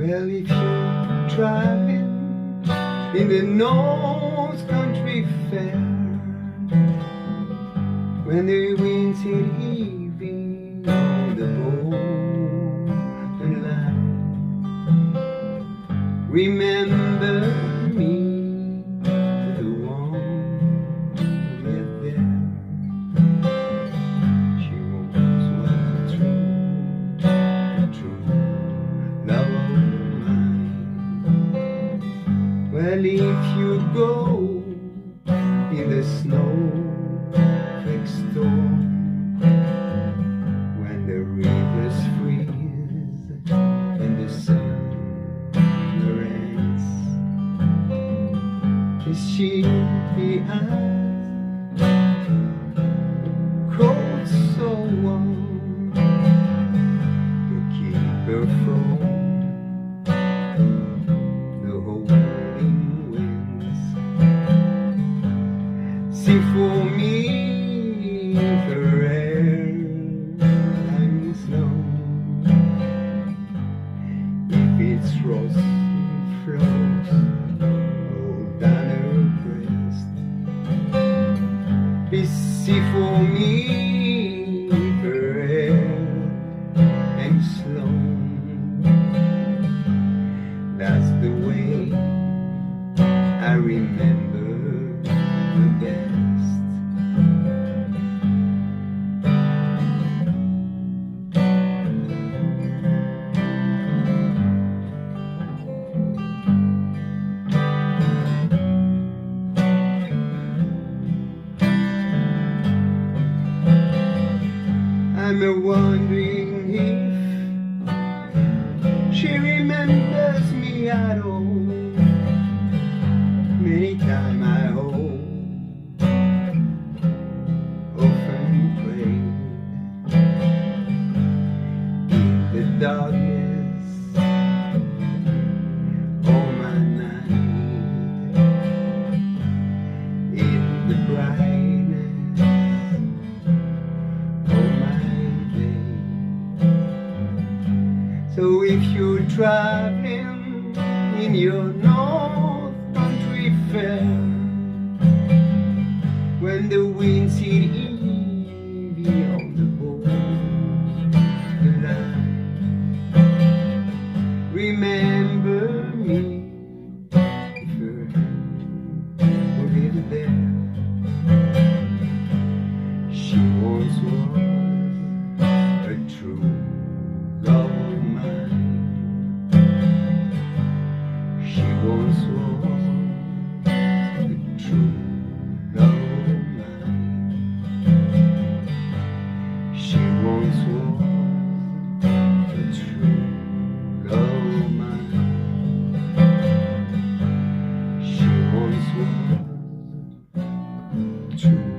Well, if you're driving in the North Country Fair, when the wind's heaving on the borderline, remember me to the one yet there. She was the true love of mine. Well, if you go in the snow next door, when the rivers freeze and the sun rains, is she the eyes cold so warm to keep her from the holding winds? See for me the red and snow. If it's frost, it flows all down her breast. Be see for me the red and slow. That's the way I remember the best. I'm wondering if she remembers me at all. Many times I hope, often pray in the darkness all my night, in the brightness all my day. So if you're traveling in your North Country Fair, when the winds hit heavy on the borderline, remember me if your hand will be there. She once was a true love of mine. She once was a true love of mine. She once was a true love of mine. She once was a true